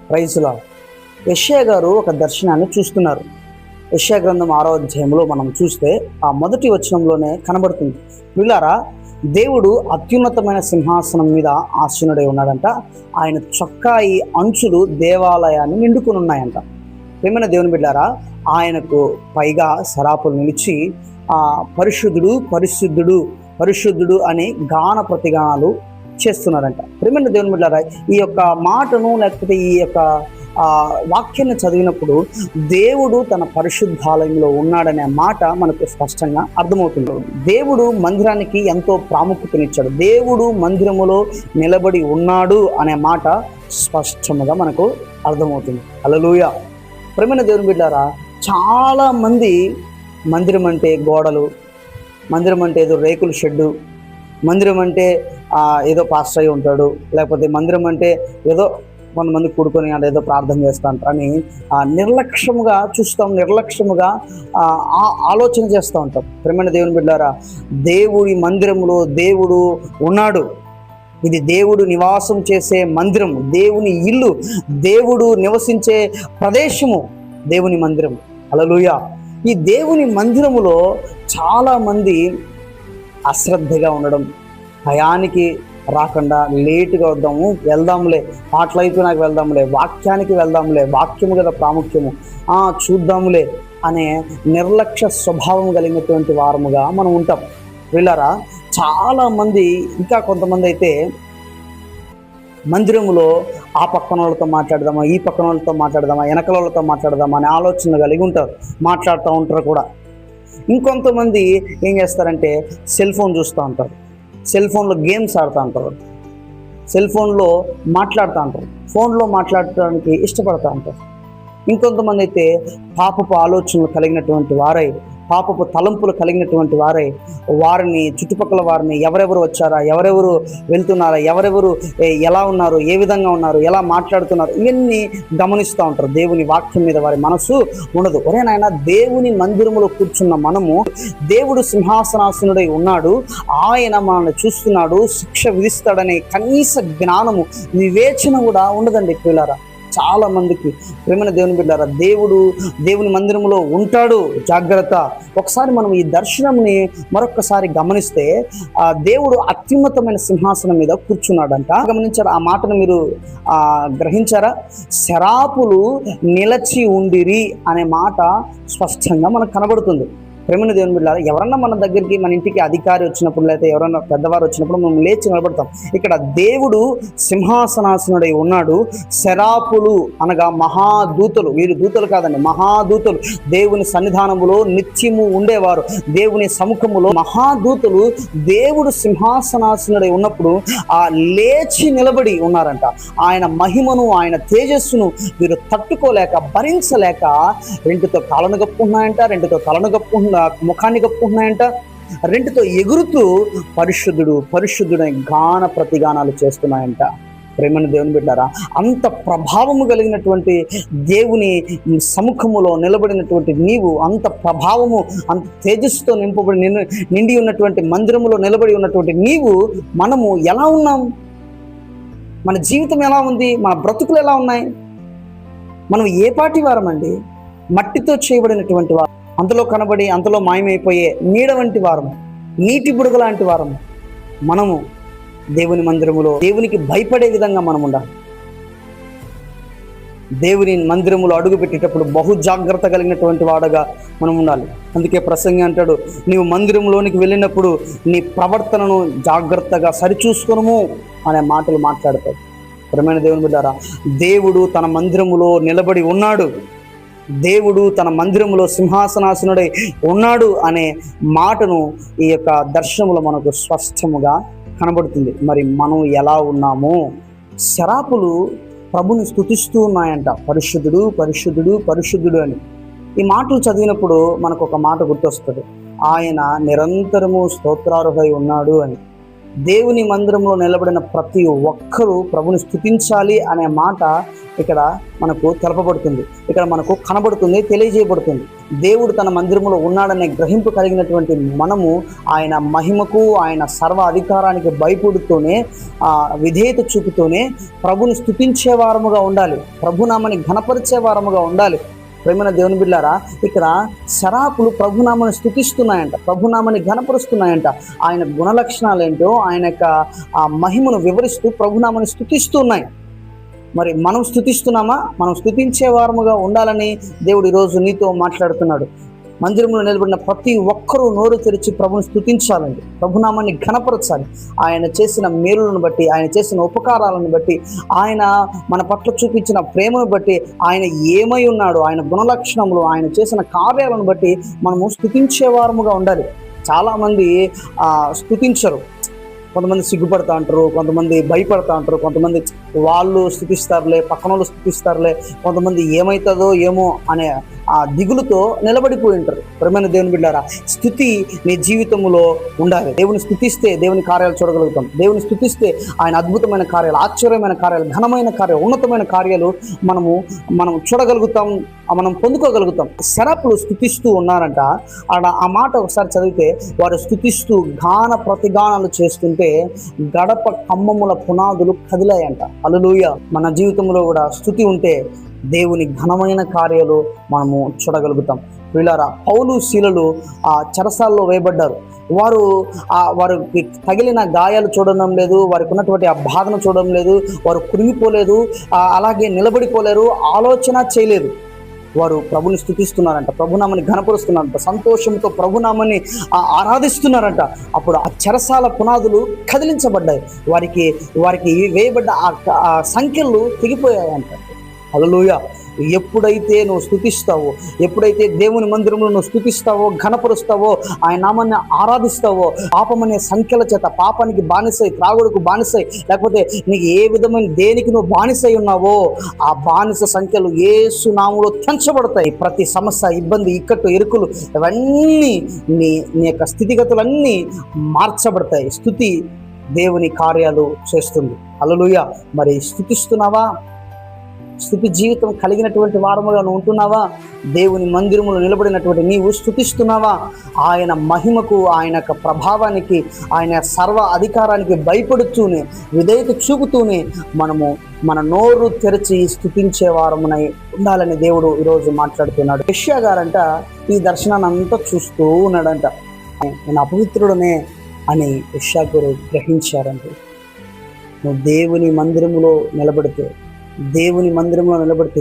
ప్రైజ్లా. యెషయా గారు ఒక దర్శనాన్ని చూస్తున్నారు. యెషయా గ్రంథం 6వ అధ్యాయంలో మనం చూస్తే ఆ మొదటి వచనంలోనే కనబడుతుంది. వీళ్ళారా, దేవుడు అత్యున్నతమైన సింహాసనం మీద ఆసీనుడై ఉన్నాడంట. ఆయన చొక్కాయి అంచులు దేవాలయాన్ని నిండుకొని ఉన్నాయంట. ప్రియమైన దేవుని బిడ్డారా, ఆయనకు పైగా సరాపులు నిలిచి పరిశుద్ధుడు పరిశుద్ధుడు పరిశుద్ధుడు అని గాన ప్రతిగానాలు చేస్తున్నారంట. ప్రియమైన దేవుని బిడ్డారా, ఈ యొక్క మాటను లేకపోతే ఈ యొక్క వాక్యాన్ని చదివినప్పుడు దేవుడు తన పరిశుద్ధాలయంలో ఉన్నాడనే మాట మనకు స్పష్టంగా అర్థమవుతుంది. దేవుడు మందిరానికి ఎంతో ప్రాముఖ్యతనిచ్చాడు. దేవుడు మందిరములో నిలబడి ఉన్నాడు అనే మాట స్పష్టంగా మనకు అర్థమవుతుంది. హల్లెలూయా. ప్రియమైన దేవుని బిడ్డారా, చాలామంది మందిరం అంటే గోడలు, మందిరం అంటే ఏదో రేకుల షెడ్డు, మందిరం అంటే ఏదో పాస్టర్ అయి ఉంటాడు, లేకపోతే మందిరం అంటే ఏదో కొంతమంది కూడుకొని ఏదో ప్రార్థన చేస్తూ ఉంటారు అని నిర్లక్ష్యముగా చూస్తాం, నిర్లక్ష్యముగా ఆలోచన చేస్తూ ఉంటాం. ప్రియమైన దేవుని బిడ్డారా, దేవుడి మందిరంలో దేవుడు ఉన్నాడు. ఇది దేవుడు నివాసం చేసే మందిరం, దేవుని ఇల్లు, దేవుడు నివసించే ప్రదేశము దేవుని మందిరం. హల్లెలూయా. ఈ దేవుని మందిరములో చాలామంది అశ్రద్ధగా ఉండడం, టయానికి రాకుండా లేటుగా వెళ్దాంలే, పాటలు అయిపోయినాక వెళ్దాంలే, వాక్యానికి వెళ్దాంలే, వాక్యము కదా ప్రాముఖ్యము, చూద్దాములే అనే నిర్లక్ష్య స్వభావం కలిగినటువంటి వారముగా మనం ఉంటాం. వీళ్ళారా, చాలామంది ఇంకా కొంతమంది అయితే మందిరములో ఆ పక్కన వాళ్ళతో మాట్లాడదామా, ఈ పక్కన వాళ్ళతో మాట్లాడదామా, వెనకల వాళ్ళతో మాట్లాడదామా అనే ఆలోచన కలిగి ఉంటారు, మాట్లాడుతూ ఉంటారు కూడా. ఇంకొంతమంది ఏం చేస్తారంటే సెల్ ఫోన్ చూస్తూ ఉంటారు, సెల్ ఫోన్లో గేమ్స్ ఆడుతూ ఉంటారు, సెల్ ఫోన్లో మాట్లాడుతూ ఉంటారు, ఫోన్లో మాట్లాడటానికి ఇష్టపడుతూ ఉంటారు. ఇంకొంతమంది అయితే పాపపు ఆలోచనలు కలిగినటువంటి వారై, పాపపు తలంపులు కలిగినటువంటి వారై వారిని, చుట్టుపక్కల వారిని, ఎవరెవరు వచ్చారా, ఎవరెవరు వెళ్తున్నారా, ఎవరెవరు ఎలా ఉన్నారు, ఏ విధంగా ఉన్నారు, ఎలా మాట్లాడుతున్నారు, ఇవన్నీ గమనిస్తూ ఉంటారు. దేవుని వాక్యం మీద వారి మనసు ఉండదు. ఒరే నాయన, దేవుని మందిరములో కూర్చున్న మనము, దేవుడు సింహాసనాసనుడై ఉన్నాడు, ఆయన మనల్ని చూస్తున్నాడు, శిక్ష విధిస్తాడనే కనీస జ్ఞానము, వివేచన కూడా ఉండదండి పిల్లారా చాలా మందికి. ప్రేమైన దేవుని బిడ్డారా, దేవుని మందిరంలో ఉంటాడు, జాగ్రత్త. ఒకసారి మనం ఈ దర్శనంని మరొకసారి గమనిస్తే దేవుడు అత్యున్నతమైన సింహాసనం మీద కూర్చున్నాడంట. గమనించారా? ఆ మాటను మీరు గ్రహించారా? శరాపులు నిలచి ఉండిరి అనే మాట స్పష్టంగా మనకు కనబడుతుంది. ప్రేమైన దేవుని బిడ్డలారా, ఎవరన్నా మన దగ్గరికి, మన ఇంటికి అధికారి వచ్చినప్పుడు, లేకపోతే ఎవరన్నా పెద్దవారు వచ్చినప్పుడు మనం లేచి నిలబడతాం. ఇక్కడ దేవుడు సింహాసనాసనుడై ఉన్నాడు. శరాపులు అనగా మహాదూతలు, వీరు దూతలు కాదండి, మహాదూతలు, దేవుని సన్నిధానములో నిత్యము ఉండేవారు, దేవుని సముఖములో మహాదూతలు దేవుడు సింహాసనాసనుడై ఉన్నప్పుడు లేచి నిలబడి ఉన్నారంట. ఆయన మహిమను, ఆయన తేజస్సును వీరు తట్టుకోలేక, భరించలేక రెంటితో కాళ్ళను కప్పుకున్నాయంట, రెంటితో తలను కప్పుకుంటున్నా, ముఖాన్ని కప్పుకుంటున్నాయంట, రెంటితో ఎగురుతూ పరిశుద్ధుడు పరిశుద్ధుడని గాన ప్రతిగానాలు చేస్తున్నాయంట. ప్రేమను దేవుని బిడ్డారా, అంత ప్రభావము కలిగినటువంటి దేవుని సముఖములో నిలబడినటువంటి నీవు, అంత ప్రభావము, అంత తేజస్సుతో నిండి ఉన్నటువంటి మందిరములో నిలబడి ఉన్నటువంటి నీవు, మనము ఎలా ఉన్నాం? మన జీవితం ఎలా ఉంది? మన బ్రతుకులు ఎలా ఉన్నాయి? మనం ఏ పాటి వారమండి? మట్టితో చేయబడినటువంటి వారు, అంతలో కనబడి అంతలో మాయమైపోయే నీడ వంటి వారము, నీటి బుడగ లాంటి వారము. మనము దేవుని మందిరములో దేవునికి భయపడే విధంగా మనం ఉండాలి. దేవుని మందిరములో అడుగు పెట్టేటప్పుడు బహు జాగ్రత్త కలిగినటువంటి వాడుగా మనం ఉండాలి. అందుకే ప్రసంగి అంటాడు, నీవు మందిరంలోనికి వెళ్ళినప్పుడు నీ ప్రవర్తనను జాగ్రత్తగా సరిచూసుకొనుము అనే మాటలు మాట్లాడతాడు. ప్రియమైన దేవుని బిడ్డారా, దేవుడు తన మందిరములో నిలబడి ఉన్నాడు, దేవుడు తన మందిరములో సింహాసనాసనుడై ఉన్నాడు అనే మాటను ఈ యొక్క దర్శనములో మనకు స్పష్టముగా కనబడుతుంది. మరి మనం ఎలా ఉన్నాము? శరాపులు ప్రభుని స్తుతిస్తూ ఉన్నాయంట, పరిశుద్ధుడు పరిశుద్ధుడు పరిశుద్ధుడు అని. ఈ మాటలు చదివినప్పుడు మనకు ఒక మాట గుర్తొస్తుంది, ఆయన నిరంతరము స్తోత్రార్హుడై ఉన్నాడు అని. దేవుని మందిరంలో నిలబడిన ప్రతి ఒక్కరూ ప్రభుని స్తుతించాలి అనే మాట ఇక్కడ మనకు తెలపబడుతుంది, ఇక్కడ మనకు కనబడుతుంది, తెలియజేయబడుతుంది. దేవుడు తన మందిరములో ఉన్నాడనే గ్రహింపు కలిగినటువంటి మనము ఆయన మహిమకు, ఆయన సర్వ అధికారానికి భయపడుతూనే, విధేయత చూపుతూనే ప్రభుని స్తుతించే వారముగా ఉండాలి, ప్రభునామని ఘనపరిచే వారముగా ఉండాలి. ప్రేమైన దేవుని బిడ్డారా, ఇక్కడ శరాపులు ప్రభునామని స్తుతిస్తున్నాయంట, ప్రభునామని ఘనపరుస్తున్నాయంట. ఆయన గుణలక్షణాలు ఏంటో, ఆయన యొక్క మహిమను వివరిస్తూ ప్రభునామని స్తుతిస్తున్నాయి. మరి మనం స్తుతిస్తున్నామా? మనం స్తుతించే వారముగా ఉండాలని దేవుడు ఈరోజు నీతో మాట్లాడుతున్నాడు. మందిరంలో నిలబడిన ప్రతి ఒక్కరూ నోరు తెరిచి ప్రభుని స్తుతించాలండి, ప్రభునామాన్ని ఘనపరచాలి. ఆయన చేసిన మేలులను బట్టి, ఆయన చేసిన ఉపకారాలను బట్టి, ఆయన మన పట్ల చూపించిన ప్రేమను బట్టి, ఆయన ఏమై ఉన్నాడు, ఆయన గుణలక్షణములు, ఆయన చేసిన కార్యాలను బట్టి మనము స్తుతించే వారముగా ఉండాలి. చాలామంది స్తుతించరు. కొంతమంది సిగ్గుపడతా అంటారు, కొంతమంది భయపడతా అంటారు, కొంతమంది వాళ్ళు స్థుతిస్తారులే, పక్కన వాళ్ళు స్థుతిస్తారులే, కొంతమంది ఏమవుతుందో ఏమో అనే ఆ దిగులుతో నిలబడిపోయి ఉంటారు. ప్రియమైన దేవుని బిడ్డారా, స్తుతి నీ జీవితంలో ఉండాలి. దేవుని స్తుతిస్తే దేవుని కార్యాలు చూడగలుగుతాం. దేవుని స్తుతిస్తే ఆయన అద్భుతమైన కార్యాలు, ఆశ్చర్యమైన కార్యాలు, ఘనమైన కార్యాలు, ఉన్నతమైన కార్యాలు మనం చూడగలుగుతాం, మనం పొందుకోగలుగుతాం. శరాపులు స్తుతిస్తూ ఉన్నారంట. ఆ మాట ఒకసారి చదివితే, వారు స్తుతిస్తూ గాన ప్రతిగానాలు చేస్తుంటే గడప కమ్మముల పునాదులు కదిలాయంట. హల్లెలూయా. మన జీవితంలో కూడా స్తుతి ఉంటే దేవుని ఘనమైన కార్యాలు మనము చూడగలుగుతాం. వీళ్ళారా, పౌలు శీలలు చెరసాల్లో వేయబడ్డారు. వారికి తగిలిన గాయాలు చూడడం లేదు, వారికి ఉన్నటువంటి ఆ బాధను చూడడం లేదు, వారు కురిగిపోలేదు, అలాగే నిలబడిపోలేరు, ఆలోచన చేయలేదు. వారు ప్రభుని స్తుతిస్తున్నారంట, ప్రభునామని ఘనపరుస్తున్నారంట, సంతోషంతో ప్రభునామని ఆరాధిస్తున్నారంట. అప్పుడు ఆ చెరసాల పునాదులు కదిలించబడ్డాయి. వారికి వేయబడ్డ ఆ సంఖ్యలు తెగిపోయాయంట. హల్లెలూయా. ఎప్పుడైతే నువ్వు స్తుతిస్తావో, ఎప్పుడైతే దేవుని మందిరంలో నువ్వు స్తుతిస్తావో, ఘనపరుస్తావో, ఆయన నామాన్ని ఆరాధిస్తావో, పాపమనే సంఖ్యల చేత, పాపానికి బానిసై, త్రాగుడుకు బానిసై, లేకపోతే నీకు ఏ విధమైన దేనికి నువ్వు బానిసై ఉన్నావో ఆ బానిస సంఖ్యలు యేసు నామములో తెంచబడతాయి. ప్రతి సమస్య, ఇబ్బంది, ఇక్కట్టు, ఇరుకులు ఇవన్నీ నీ యొక్క స్థితిగతులన్నీ మార్చబడతాయి. స్తుతి దేవుని కార్యాలు చేస్తుంది. హల్లెలూయా. మరి స్తుతిస్తున్నావా? స్తుతి జీవితం కలిగినటువంటి వారముగా నువ్వు ఉంటున్నావా? దేవుని మందిరములో నిలబడినటువంటి నీవు స్తుతిస్తున్నావా? ఆయన మహిమకు, ఆయన యొక్క ప్రభావానికి, ఆయన సర్వ అధికారానికి భయపడుతూనే, విధేయత చూపుతూనే మన నోరు తెరిచి స్తుతించే వారమునై ఉండాలని దేవుడు ఈరోజు మాట్లాడుతున్నాడు. యెషయా గారంట ఈ దర్శనాన్ని అంతా చూస్తూ ఉన్నాడంట. నేను అపవిత్రుడనే అని యెషయా గారు గ్రహించారంట. నువ్వు దేవుని మందిరములో నిలబడితే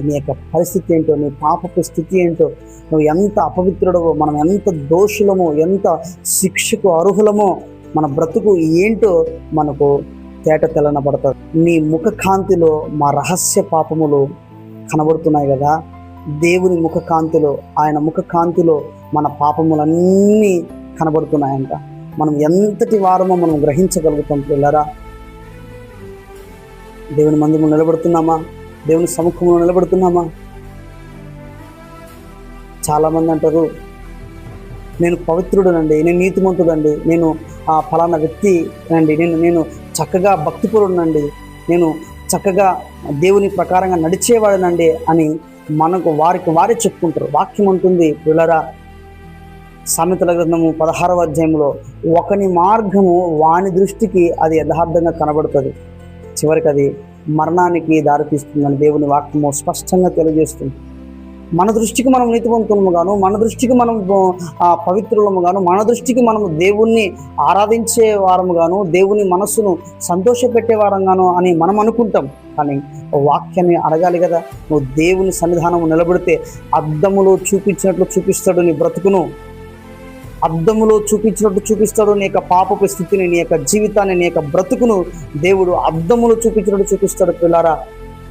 నీ యొక్క పరిస్థితి ఏంటో, నీ పాపపు స్థితి ఏంటో, నువ్వు ఎంత అపవిత్రుడవో, మనం ఎంత దోషులమో, ఎంత శిక్షకు అర్హులమో, మన బ్రతుకు ఏంటో మనకు తేట తెల్లనపడుతుంది. నీ ముఖ కాంతిలో మా రహస్య పాపములు కనబడుతున్నాయి కదా. దేవుని ముఖ కాంతిలో, ఆయన ముఖ కాంతిలో మన పాపములన్నీ కనబడుతున్నాయంట. మనం ఎంతటి వారమో మనం గ్రహించగలుగుతాం. పిల్లరా, దేవుని మందిరంలో నిలబడుతున్నామా? దేవుని సముఖంలో నిలబడుతున్నామా? చాలామంది అంటారు, నేను పవిత్రుడునండి, నేను నీతిమంతుడండి, నేను ఫలానా వ్యక్తి అండి, నేను చక్కగా భక్తిపరుడునండి, నేను చక్కగా దేవుని ప్రకారంగా నడిచేవాడునండి అని వారే చెప్పుకుంటారు. వాక్యం అంటుంది, పిల్లరా, సామెతల గ్రంథము 16వ అధ్యాయంలో, ఒకని మార్గము వాని దృష్టికి అది యథార్థంగా కనబడుతుంది, చివరికి అది మరణానికి దారితీస్తుందని దేవుని వాక్యము స్పష్టంగా తెలియజేస్తుంది. మన దృష్టికి మనం నీతివంతులము గాను, మన దృష్టికి మనం పవిత్రులము గాను, మన దృష్టికి మనము దేవుణ్ణి ఆరాధించే వారము గాను, దేవుని మనస్సును సంతోషపెట్టే వారంగాను అని మనం అనుకుంటాం. కానీ వాక్యాన్ని అడగాలి కదా. నువ్వు దేవుని సన్నిధానము నిలబడితే అద్దములో చూపించినట్లు చూపిస్తాడు నీ బ్రతుకును, అద్దములో చూపించినట్టు చూపిస్తాడు నీ యొక్క పాపపు స్థితిని, నీ యొక్క జీవితాన్ని, నీ యొక్క బ్రతుకును దేవుడు అద్దములో చూపించినట్టు చూపిస్తాడు. పిల్లారా,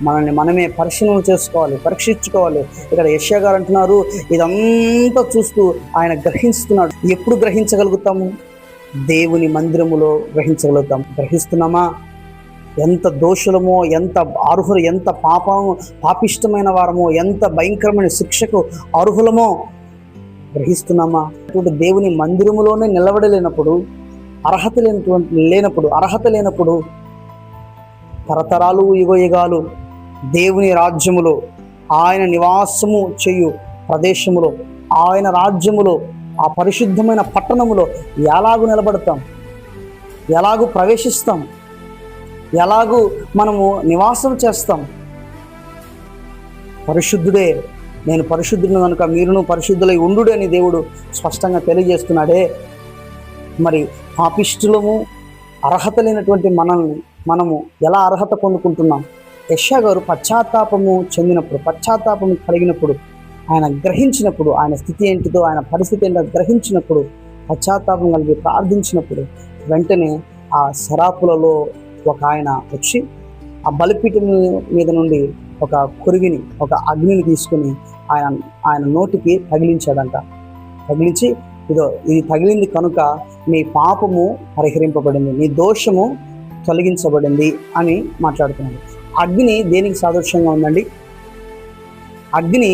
మనల్ని మనమే పరిశీలన చేసుకోవాలి, పరీక్షించుకోవాలి. ఇక్కడ యెషయా గారు అంటున్నారు, ఇదంతా చూస్తూ ఆయన గ్రహిస్తున్నాడు. ఎప్పుడు గ్రహించగలుగుతాము? దేవుని మందిరములో గ్రహించగలుగుతాం. గ్రహిస్తున్నామా? ఎంత దోషులమో, ఎంత అర్హులు, ఎంత పాపిష్టమైన వారమో, ఎంత భయంకరమైన శిక్షకు అర్హులమో గ్రహిస్తున్నామా? దేవుని మందిరములోనే నిలబడలేనప్పుడు, అర్హత లేనప్పుడు తరతరాలు యుగయుగాలు దేవుని రాజ్యములో, ఆయన నివాసము చేయు ప్రదేశములో ఆయన రాజ్యములో, ఆ పరిశుద్ధమైన పట్టణములో ఎలాగూ నిలబడతాం, ఎలాగూ ప్రవేశిస్తాం, ఎలాగూ మనము నివాసం చేస్తాం? పరిశుద్ధుడే, నేను పరిశుద్ధుడు కనుక మీరును పరిశుద్ధులై ఉండు అని దేవుడు స్పష్టంగా తెలియజేస్తున్నాడే. మరి పాపిష్టులము, అర్హత లేనటువంటి మనము ఎలా అర్హత పొందుకుంటున్నాం? యెషయా గారు పశ్చాత్తాపము చెందినప్పుడు, పశ్చాత్తాపము కలిగినప్పుడు, ఆయన గ్రహించినప్పుడు, ఆయన స్థితి ఏంటిదో, ఆయన పరిస్థితి ఏంటో గ్రహించినప్పుడు, పశ్చాత్తాపం కలిగి ప్రార్థించినప్పుడు వెంటనే ఆ శరాపులలో ఒక ఆయన వచ్చి ఆ బలిపీఠం మీద నుండి ఒక కురివిని, ఒక అగ్నిని తీసుకుని ఆయన నోటికి తగిలించాడంట. తగిలించి, ఇది తగిలింది కనుక నీ పాపము పరిహరింపబడింది, నీ దోషము తొలగించబడింది అని మాట్లాడుతున్నాడు. అగ్ని దేనికి సాదృశ్యంగా ఉందండి? అగ్ని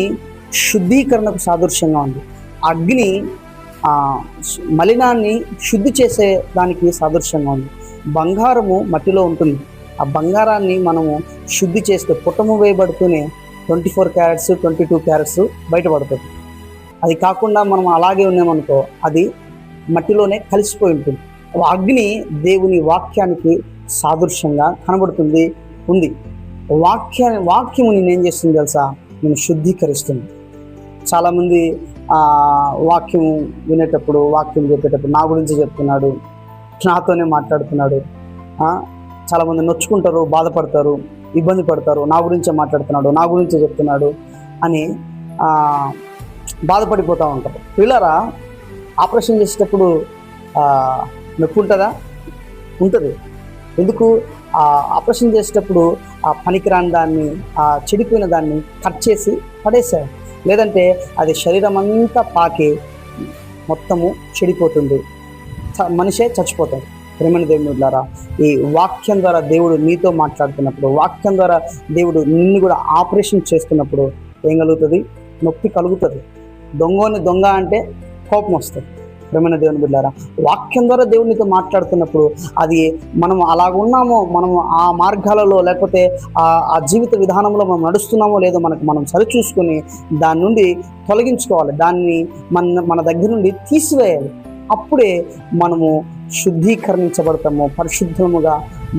శుద్ధీకరణకు సాదృశ్యంగా ఉంది. అగ్ని మలినాన్ని శుద్ధి చేసే దానికి సాదృశ్యంగా ఉంది. బంగారము మట్టిలో ఉంటుంది. ఆ బంగారాన్ని మనము శుద్ధి చేస్తే పుటము వేయబడుతూనే 24 క్యారెట్స్ 22 క్యారెట్స్ బయటపడుతుంది. అది కాకుండా మనం అలాగే ఉన్నామనుకో, అది మట్టిలోనే కలిసిపోయి ఉంటుంది. అగ్ని దేవుని వాక్యానికి సాదృశ్యంగా కనబడుతుంది, ఉంది. వాక్యము నేను ఏం చేస్తుంది తెలుసా? నేను శుద్ధీకరిస్తుంది. చాలామంది వాక్యం వినేటప్పుడు, వాక్యం చెప్పేటప్పుడు నా గురించి చెప్తున్నాడు, నాతోనే మాట్లాడుతున్నాడు, చాలామంది నొచ్చుకుంటారు, బాధపడతారు, ఇబ్బంది పడతారు, నా గురించే మాట్లాడుతున్నాడు, నా గురించే చెప్తున్నాడు అని బాధపడిపోతూ ఉంటారు. పిల్లరా, ఆపరేషన్ చేసేటప్పుడు నొప్పి ఉంటుందా? ఉంటుంది. ఎందుకు? ఆపరేషన్ చేసేటప్పుడు ఆ పనికిరాని దాన్ని, ఆ చెడిపోయిన దాన్ని కట్ చేసి పడేశారు. లేదంటే అది శరీరం అంతా పాకి మొత్తము చెడిపోతుంది, మనిషే చచ్చిపోతాడు. ప్రేమని దేవుడులారా, ఈ వాక్యం ద్వారా దేవుడు నీతో మాట్లాడుతున్నప్పుడు, వాక్యం ద్వారా దేవుడు నిన్ను కూడా ఆపరేషన్ చేస్తున్నప్పుడు ఏం కలుగుతుంది? నొప్పి కలుగుతుంది. దొంగ అంటే కోపం వస్తుంది. ప్రేమని దేవుని బిడ్డలారా, వాక్యం ద్వారా దేవుడు నీతో మాట్లాడుతున్నప్పుడు అది మనం అలాగున్నామో, మనము ఆ మార్గాలలో లేకపోతే ఆ జీవిత విధానంలో మనం నడుస్తున్నామో లేదో మనం సరిచూసుకొని దాని నుండి తొలగించుకోవాలి, దాన్ని మన దగ్గర నుండి తీసివేయాలి. అప్పుడే మనము శుద్ధీకరించబడతాము, పరిశుద్ధముగా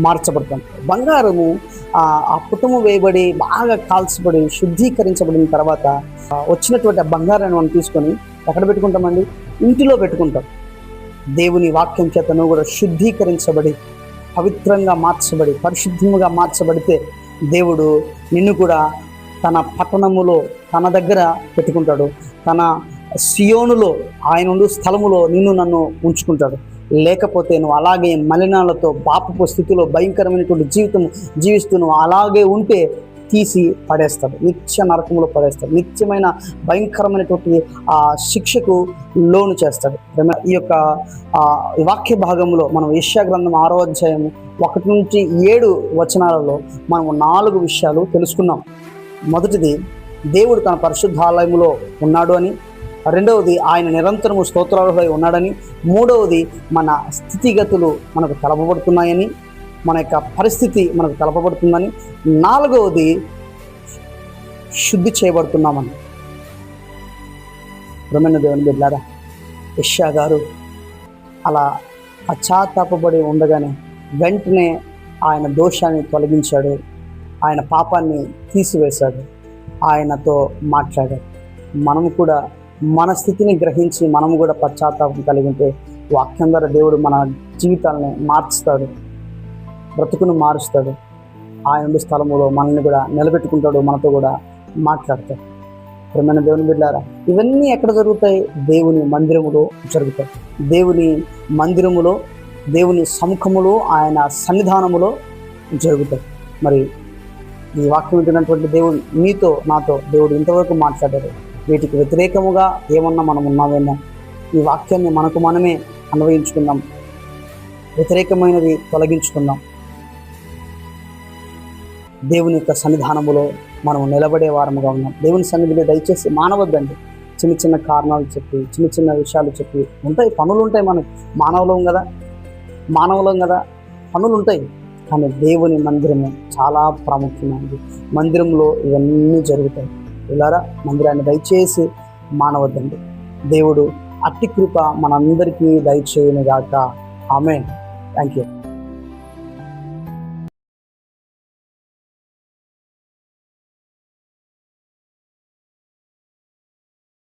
మార్చబడతాము. బంగారము ఆ పుటము వేయబడి బాగా కాల్చబడి శుద్ధీకరించబడిన తర్వాత వచ్చినటువంటి ఆ బంగారాన్ని మనం తీసుకొని ఎక్కడ పెట్టుకుంటామండి? ఇంటిలో పెట్టుకుంటాం. దేవుని వాక్యం చేత నువ్వు కూడా శుద్ధీకరించబడి పవిత్రంగా మార్చబడి పరిశుద్ధముగా మార్చబడితే దేవుడు నిన్ను కూడా తన పట్టణములో తన దగ్గర పెట్టుకుంటాడు. తన సియోనులో, ఆయన ఉండు స్థలములో నన్ను ఉంచుకుంటాడు. లేకపోతే నువ్వు అలాగే మలినాలతో పాపపు స్థితిలో భయంకరమైనటువంటి జీవితం జీవిస్తూ నువ్వు అలాగే ఉంటే తీసి పడేస్తాడు, నిత్య నరకంలో పడేస్తాడు, నిత్యమైన భయంకరమైనటువంటి ఆ శిక్షకు లోను చేస్తాడు. ఈ యొక్క వాక్య భాగంలో మనం యెషయా గ్రంథం 6వ అధ్యాయం 1-7 వచనాలలో మనం 4 విషయాలు తెలుసుకున్నాం. మొదటిది, దేవుడు తన పరిశుద్ధాలయములో ఉన్నాడు అని. రెండవది, ఆయన నిరంతరము స్తోత్రార్హుడై ఉన్నాడని. మూడవది, మన స్థితిగతులు మనకు తెలపబడుతున్నాయని, మన యొక్క పరిస్థితి మనకు తెలపబడుతుందని. నాలుగవది, శుద్ధి చేయబడుతున్నామని. ప్రియమైన దేవుని బిడ్డలారా, యెషయా గారు అలా పశ్చాత్తాపపడి ఉండగానే వెంటనే ఆయన దోషాన్ని తొలగించాడు, ఆయన పాపాన్ని తీసివేశాడు, ఆయనతో మాట్లాడాడు. మనము కూడా మన స్థితిని గ్రహించి మనము కూడా పశ్చాత్తాపం కలిగితే వాక్యం ద్వారా దేవుడు మన జీవితాలని మార్చుతాడు, బ్రతుకును మారుస్తాడు. ఆయన స్థలములో మనల్ని కూడా నిలబెట్టుకుంటాడు, మనతో కూడా మాట్లాడతాడు. ప్రియమైన దేవుని బిడ్డలారా, ఇవన్నీ ఎక్కడ జరుగుతాయి? దేవుని మందిరములో జరుగుతాయి. దేవుని మందిరములో, దేవుని సముఖములో, ఆయన సన్నిధానములో జరుగుతాయి. మరి ఈ వాక్యం వింటున్నటువంటి దేవుడు నీతో నాతో దేవుడు ఇంతవరకు మాట్లాడారు. వీటికి వ్యతిరేకముగా ఏమన్నా మనం ఉన్నామేమో, ఈ వాక్యాన్ని మనకు మనమే అన్వయించుకుందాం, వ్యతిరేకమైనది తొలగించుకుందాం. దేవుని యొక్క సన్నిధానములో మనం నిలబడే వారముగా ఉన్నాం. దేవుని సన్నిధిని దయచేసి మానవద్దండి. చిన్న చిన్న కారణాలు చెప్పి, చిన్న చిన్న విషయాలు చెప్పి ఉంటాయి, పనులు ఉంటాయి. మనకి మానవులం కదా, పనులు ఉంటాయి. కానీ దేవుని మందిరము చాలా ప్రాముఖ్యమైనది. మందిరంలో ఇవన్నీ జరుగుతాయి. ఇలారా మందిరాన్ని దయచేసి మానవద్దండి. దేవుడు అట్టి కృప మనందరికీ దయచేయునుగాక. ఆమేన్. Thank you.